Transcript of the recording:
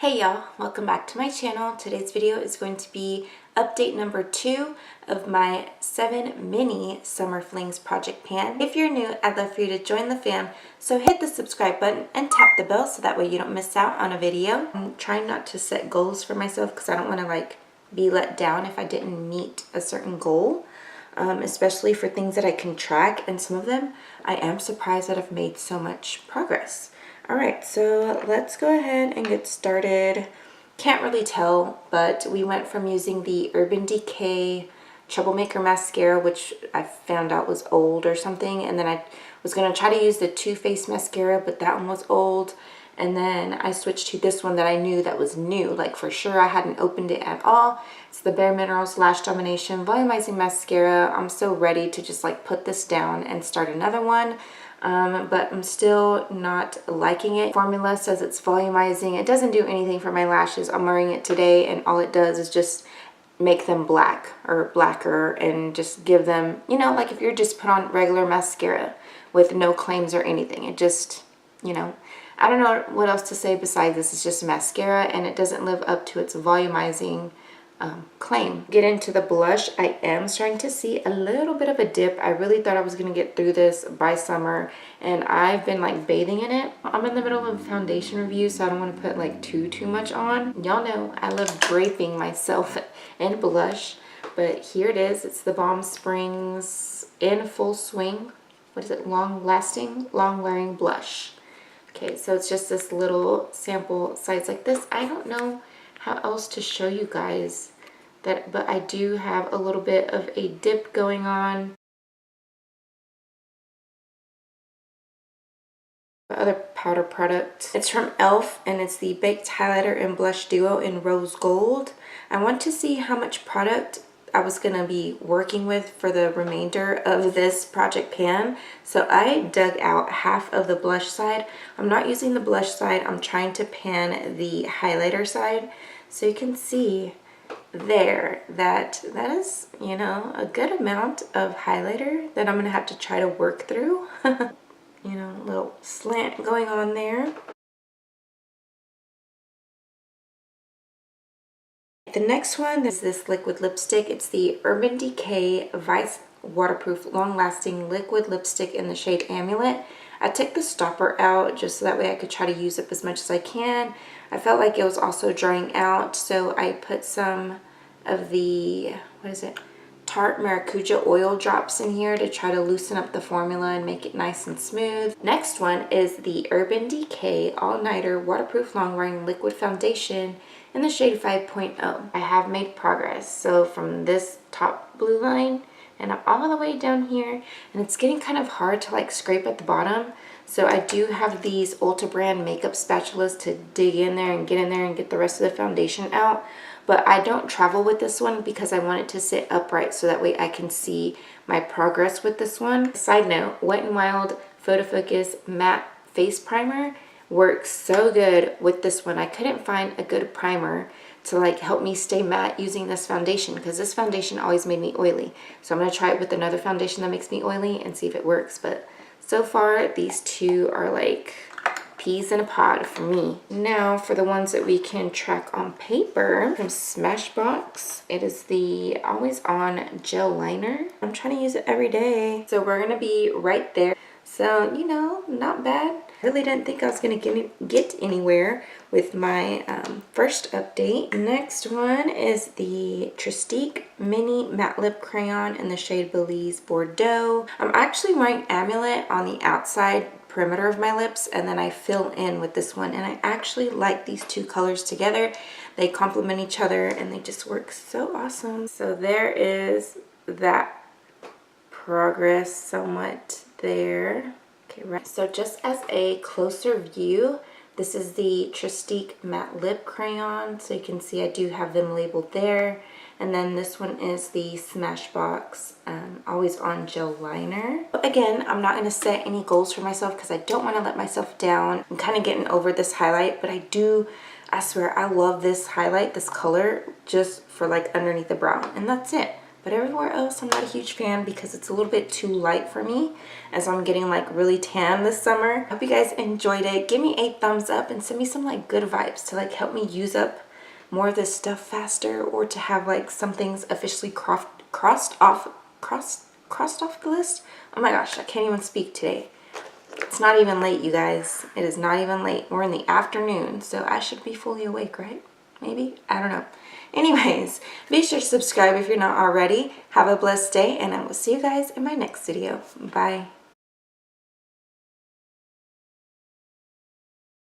Hey y'all, welcome back to my channel. Today's video is going to be update number 2 of my 7 mini summer flings project pan. If you're new, I'd love for you to join the fam, so hit the subscribe button and tap the bell so that way you don't miss out on a video. I'm trying not to set goals for myself because I don't want to be let down if I didn't meet a certain goal, especially for things that I can track, and some of them I am surprised that I've made so much progress. Alright, so let's go ahead and get started. Can't really tell, but we went from using the Urban Decay Troublemaker Mascara, which I found out was old or something, and then I was going to try to use the Too Faced Mascara, but that one was old, and then I switched to this one that I knew that was new, like for sure I hadn't opened it at all. It's the Bareminerals Lash Domination Volumizing Mascara. I'm so ready to just put this down and start another one. But I'm still not liking it. Formula says it's volumizing. It doesn't do anything for my lashes. I'm wearing it today and all it does is just make them black or blacker and just give them, like if you're just put on regular mascara with no claims or anything. It just, I don't know what else to say besides this is just mascara and it doesn't live up to its volumizing claim. Get into the blush. I am starting to see a little bit of a dip. I really thought I was going to get through this by summer and I've been bathing in it. I'm in the middle of a foundation review, so I don't want to put too much on. Y'all know I love draping myself in blush, but here it is. It's the Balm Springs in Full Swing. What is it? Long lasting, long wearing blush. Okay, so it's just this little sample size like this. I don't know how else to show you guys that, but I do have a little bit of a dip going on. Other powder product. It's from e.l.f. and it's the Baked Highlighter and Blush Duo in Rose Gold. I want to see how much product I was going to be working with for the remainder of this project pan. So I dug out half of the blush side. I'm not using the blush side. I'm trying to pan the highlighter side. So you can see there that is, a good amount of highlighter that I'm going to have to try to work through. A little slant going on there. The next one is this liquid lipstick. It's the Urban Decay Vice Waterproof Long Lasting Liquid Lipstick in the shade Amulet. I took the stopper out just so that way I could try to use up as much as I can. I felt like it was also drying out, so I put some of the, Tarte Maracuja oil drops in here to try to loosen up the formula and make it nice and smooth. Next one is the Urban Decay All Nighter Waterproof Long Wearing Liquid Foundation in the shade 5.0. I have made progress. So from this top blue line and I'm all the way down here, and it's getting kind of hard to scrape at the bottom. So I do have these Ulta brand makeup spatulas to dig in there and get the rest of the foundation out. But I don't travel with this one because I want it to sit upright so that way I can see my progress with this one. Side note, Wet n Wild Photo Focus Matte Face Primer works so good with this one. I couldn't find a good primer to help me stay matte using this foundation because this foundation always made me oily. So I'm going to try it with another foundation that makes me oily and see if it works. But so far these two are peas in a pod for me. Now for the ones that we can track on paper from Smashbox, it is the Always On Gel Liner. I'm trying to use it every day. So we're going to be right there. So, not bad. Really didn't think I was going to get anywhere with my first update. Next one is the Trestique Mini Matte Lip Crayon in the shade Belize Bordeaux. I'm actually wearing Amulet on the outside perimeter of my lips, and then I fill in with this one, and I actually like these two colors together. They complement each other and they just work so awesome. So there is that progress somewhat there. Okay, right. So just as a closer view, this is the Trestique Matte Lip Crayon. So you can see I do have them labeled there. And then this one is the Smashbox Always On Gel Liner. Again, I'm not going to set any goals for myself because I don't want to let myself down. I'm kind of getting over this highlight, but I swear I love this highlight, this color, just for underneath the brow. And that's it. But everywhere else, I'm not a huge fan because it's a little bit too light for me as I'm getting like really tan this summer. I hope you guys enjoyed it. Give me a thumbs up and send me some like good vibes to like help me use up more of this stuff faster, or to have like some things officially crossed off the list. Oh my gosh, I can't even speak today. It's not even late, you guys. It is not even late. We're in the afternoon, so I should be fully awake, right? Maybe? I don't know. Anyways, be sure to subscribe if you're not already. Have a blessed day, and I will see you guys in my next video. Bye.